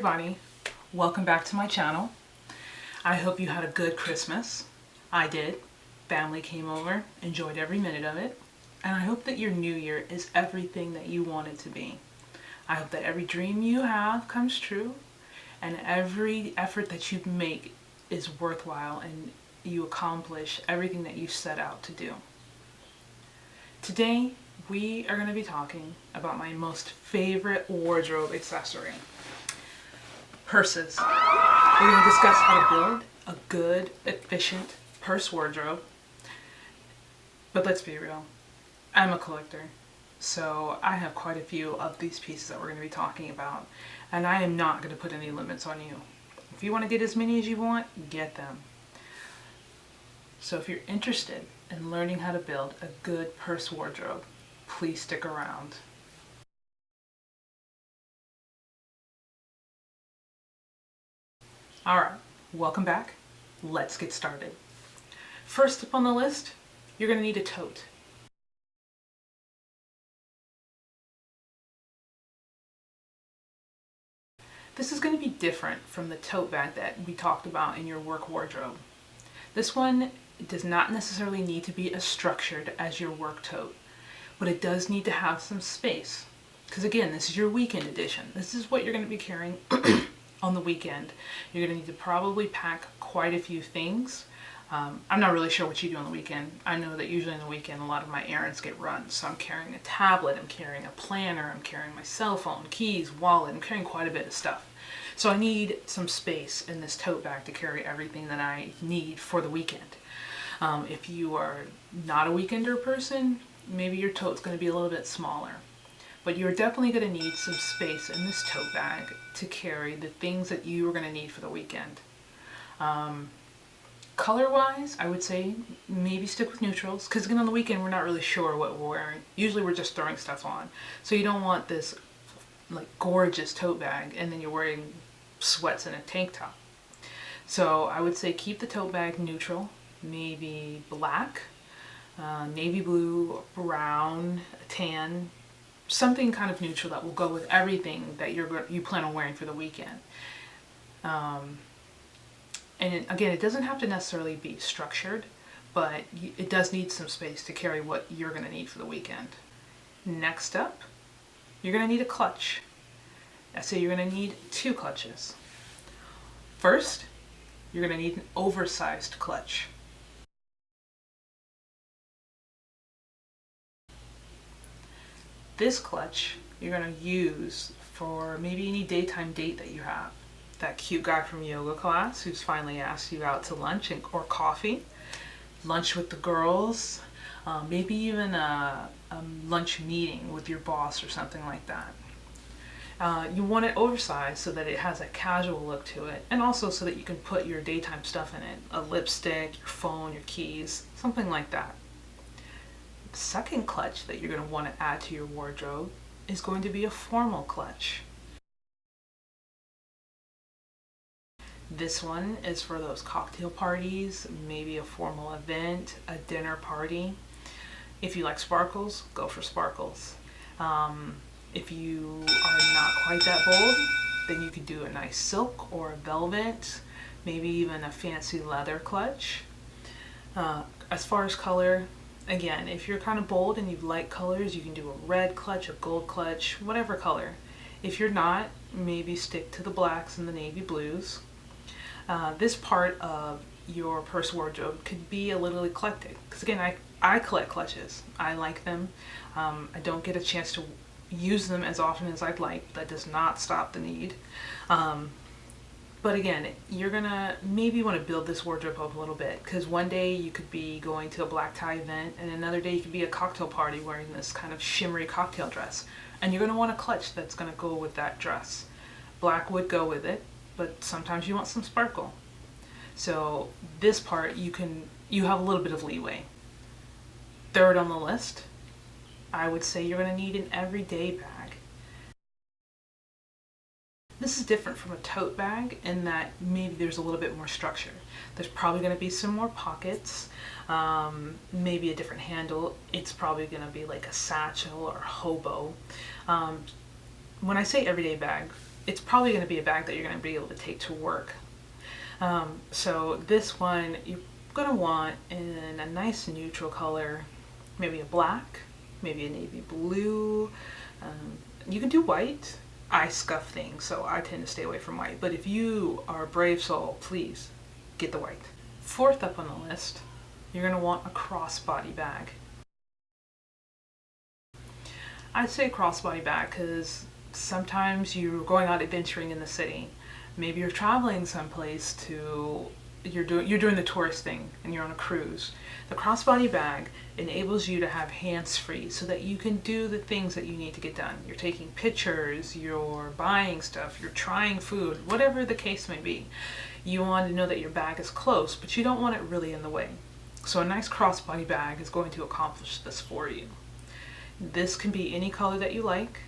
everybody, welcome back to my channel. I hope you had a good Christmas. I did. Family came over, enjoyed every minute of it, and I hope that your new year is everything that you want it to be. I hope that every dream you have comes true and every effort that you make is worthwhile and you accomplish everything that you set out to do. Today we are going to be talking about my most favorite wardrobe accessory. Purses. We're going to discuss how to build a good, efficient purse wardrobe. But let's be real, I'm a collector, so I have quite a few of these pieces that we're going to be talking about, and I am not going to put any limits on you. If you want to get as many as you want, get them. So if you're interested in learning how to build a good purse wardrobe, please stick around. Alright, welcome back. Let's get started. First up on the list, you're going to need a tote. This is going to be different from the tote bag that we talked about in your work wardrobe. This one does not necessarily need to be as structured as your work tote, but it does need to have some space. Because again, this is your weekend edition. This is what you're going to be carrying on the weekend. You're going to need to probably pack quite a few things. I'm not really sure what you do on the weekend. I know that usually on the weekend a lot of my errands get run. So I'm carrying a tablet, I'm carrying a planner, I'm carrying my cell phone, keys, wallet, I'm carrying quite a bit of stuff. So I need some space in this tote bag to carry everything that I need for the weekend. If you are not a weekender person, maybe your tote's going to be a little bit smaller. But you're definitely going to need some space in this tote bag to carry the things that you are going to need for the weekend. Color-wise, I would say maybe stick with neutrals, because again on the weekend we're not really sure what we're wearing. Usually we're just throwing stuff on. So you don't want this like gorgeous tote bag and then you're wearing sweats and a tank top. So I would say keep the tote bag neutral, maybe black, navy blue, brown, tan, something kind of neutral that will go with everything that you plan on wearing for the weekend. And again, it doesn't have to necessarily be structured, but it does need some space to carry what you're going to need for the weekend. Next up, you're going to need a clutch. So you're going to need 2 clutches. First, you're going to need an oversized clutch. This clutch you're going to use for maybe any daytime date that you have. That cute guy from yoga class who's finally asked you out to lunch or coffee, lunch with the girls, maybe even a lunch meeting with your boss or something like that. You want it oversized so that it has a casual look to it, and also so that you can put your daytime stuff in it, a lipstick, your phone, your keys, something like that. The second clutch that you're going to want to add to your wardrobe is going to be a formal clutch. This one is for those cocktail parties, maybe a formal event, a dinner party. If you like sparkles, go for sparkles. If you are not quite that bold, then you could do a nice silk or a velvet, maybe even a fancy leather clutch. As far as color, again, if you're kind of bold and you like colors, you can do a red clutch, a gold clutch, whatever color. If you're not, maybe stick to the blacks and the navy blues. This part of your purse wardrobe could be a little eclectic, because again, I collect clutches. I like them. I don't get a chance to use them as often as I'd like. That does not stop the need. But again, you're gonna maybe want to build this wardrobe up a little bit, because one day you could be going to a black tie event and another day you could be at a cocktail party wearing this kind of shimmery cocktail dress, and you're going to want a clutch that's going to go with that dress. Black would go with it, but sometimes you want some sparkle. So this part you have a little bit of leeway. Third on the list, I would say you're going to need an everyday bag. This is different from a tote bag in that maybe there's a little bit more structure. There's probably going to be some more pockets, maybe a different handle. It's probably going to be like a satchel or hobo. When I say everyday bag, it's probably going to be a bag that you're going to be able to take to work. So this one you're going to want in a nice neutral color, maybe a black, maybe a navy blue. You can do white. I scuff things, so I tend to stay away from white. But if you are a brave soul, please get the white. Fourth up on the list, you're going to want a crossbody bag. I'd say a crossbody bag because sometimes you're going out adventuring in the city. Maybe you're traveling someplace to you're doing the tourist thing and you're on a cruise. The crossbody bag enables you to have hands free so that you can do the things that you need to get done. You're taking pictures, you're buying stuff, you're trying food, whatever the case may be. You want to know that your bag is close, but you don't want it really in the way. So a nice crossbody bag is going to accomplish this for you. This can be any color that you like.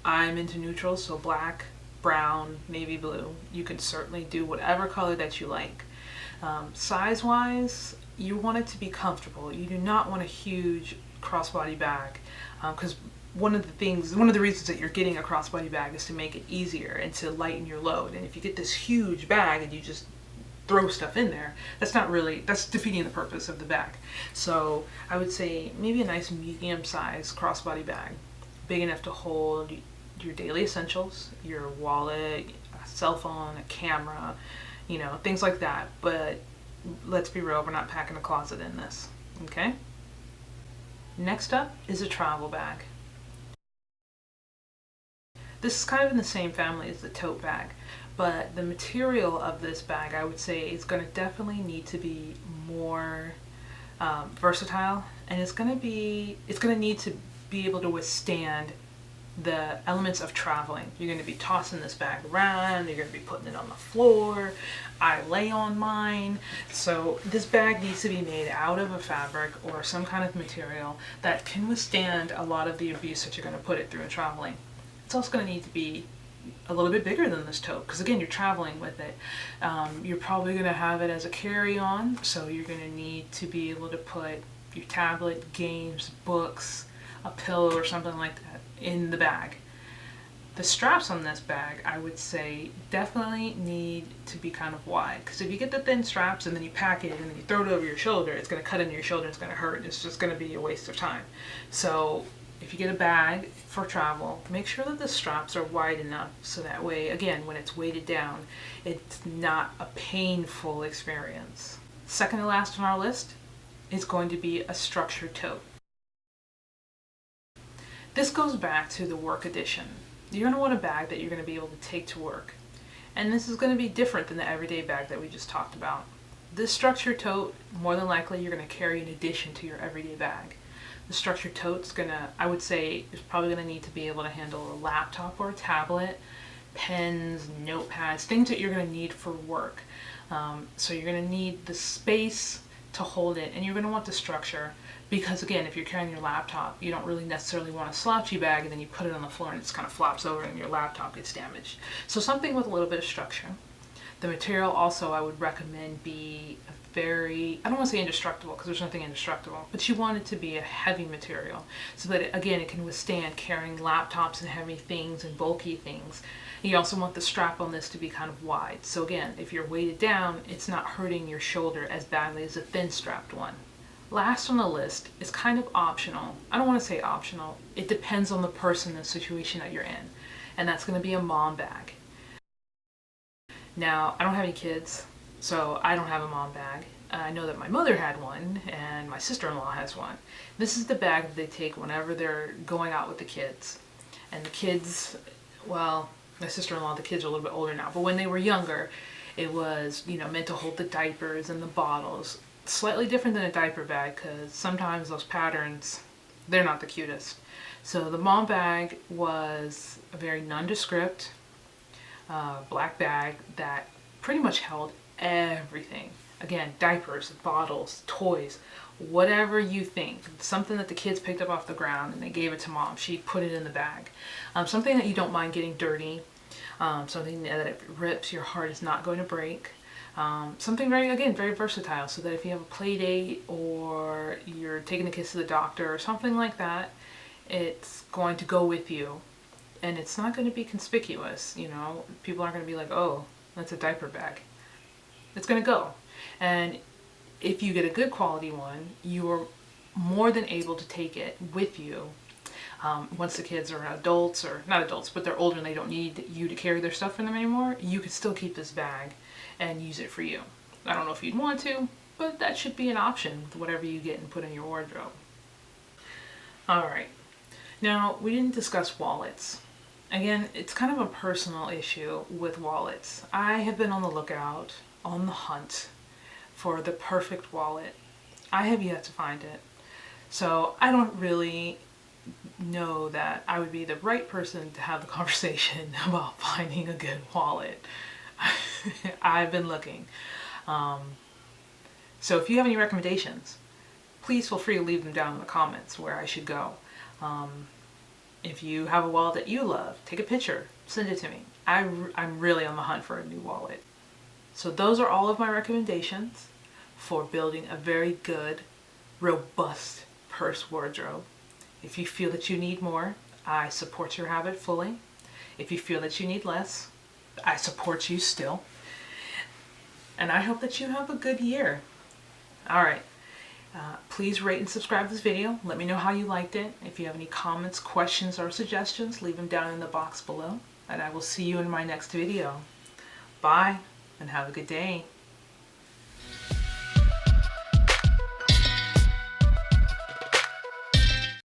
I'm into neutrals, so black, brown, navy blue. You can certainly do whatever color that you like. Size wise, you want it to be comfortable. You do not want a huge crossbody bag because one of the reasons that you're getting a crossbody bag is to make it easier and to lighten your load. And if you get this huge bag and you just throw stuff in there, that's defeating the purpose of the bag. So I would say maybe a nice medium size crossbody bag, big enough to hold your daily essentials, your wallet, a cell phone, a camera, things like that. But let's be real, we're not packing a closet in this, okay? Next up is a travel bag. This is kind of in the same family as the tote bag, but the material of this bag, I would say, is going to definitely need to be more versatile, and it's going to need to be able to withstand the elements of traveling. You're going to be tossing this bag around, you're going to be putting it on the floor. I lay on mine. So this bag needs to be made out of a fabric or some kind of material that can withstand a lot of the abuse that you're going to put it through in traveling. It's also going to need to be a little bit bigger than this tote because again, you're traveling with it. You're probably going to have it as a carry-on, so you're going to need to be able to put your tablet, games, books, a pillow or something like that in the bag. The straps on this bag, I would say, definitely need to be kind of wide, because if you get the thin straps and then you pack it and then you throw it over your shoulder, it's going to cut into your shoulder, it's going to hurt, it's just going to be a waste of time. So if you get a bag for travel, make sure that the straps are wide enough so that way, again, when it's weighted down, it's not a painful experience. Second to last on our list is going to be a structured tote. This goes back to the work edition. You're going to want a bag that you're going to be able to take to work. And this is going to be different than the everyday bag that we just talked about. This structured tote, more than likely, you're going to carry in addition to your everyday bag. The structured tote's I would say, is probably going to need to be able to handle a laptop or a tablet, pens, notepads, things that you're going to need for work. So you're going to need the space to hold it, and you're going to want the structure. Because again, if you're carrying your laptop, you don't really necessarily want a slouchy bag and then you put it on the floor and it just kind of flops over and your laptop gets damaged. So something with a little bit of structure. The material also I would recommend be I don't want to say indestructible because there's nothing indestructible, but you want it to be a heavy material so that it can withstand carrying laptops and heavy things and bulky things. You also want the strap on this to be kind of wide. So again, if you're weighted down, it's not hurting your shoulder as badly as a thin strapped one. Last on the list is kind of optional. I don't want to say optional. It depends on the person and the situation that you're in. And that's going to be a mom bag. Now, I don't have any kids, so I don't have a mom bag. I know that my mother had one and my sister-in-law has one. This is the bag that they take whenever they're going out with the kids. And the kids, well, my sister-in-law, the kids are a little bit older now, but when they were younger, it was, meant to hold the diapers and the bottles. Slightly different than a diaper bag because sometimes those patterns, they're not the cutest. So the mom bag was a very nondescript black bag that pretty much held everything. Again, diapers, bottles, toys, whatever you think. Something that the kids picked up off the ground and they gave it to mom. She put it in the bag. Something that you don't mind getting dirty. Something that if it rips, your heart is not going to break. Something very versatile, so that if you have a play date or you're taking the kids to the doctor or something like that, it's going to go with you and it's not going to be conspicuous. You know, people aren't going to be like, oh, that's a diaper bag. It's going to go. And if you get a good quality one, you are more than able to take it with you. Once the kids are adults, or not adults, but they're older and they don't need you to carry their stuff for them anymore, you could still keep this bag and use it for you. I don't know if you'd want to, but that should be an option with whatever you get and put in your wardrobe. Alright, now we didn't discuss wallets. Again, it's kind of a personal issue with wallets. I have been on the lookout, on the hunt, for the perfect wallet. I have yet to find it. So I don't really know that I would be the right person to have the conversation about finding a good wallet. I've been looking. So if you have any recommendations, please feel free to leave them down in the comments where I should go. If you have a wallet that you love, take a picture, send it to me. I'm really on the hunt for a new wallet. So those are all of my recommendations for building a very good, robust purse wardrobe. If you feel that you need more, I support your habit fully. If you feel that you need less, I support you still. And I hope that you have a good year. Alright, please rate and subscribe to this video. Let me know how you liked it. If you have any comments, questions, or suggestions, leave them down in the box below. And I will see you in my next video. Bye, and have a good day.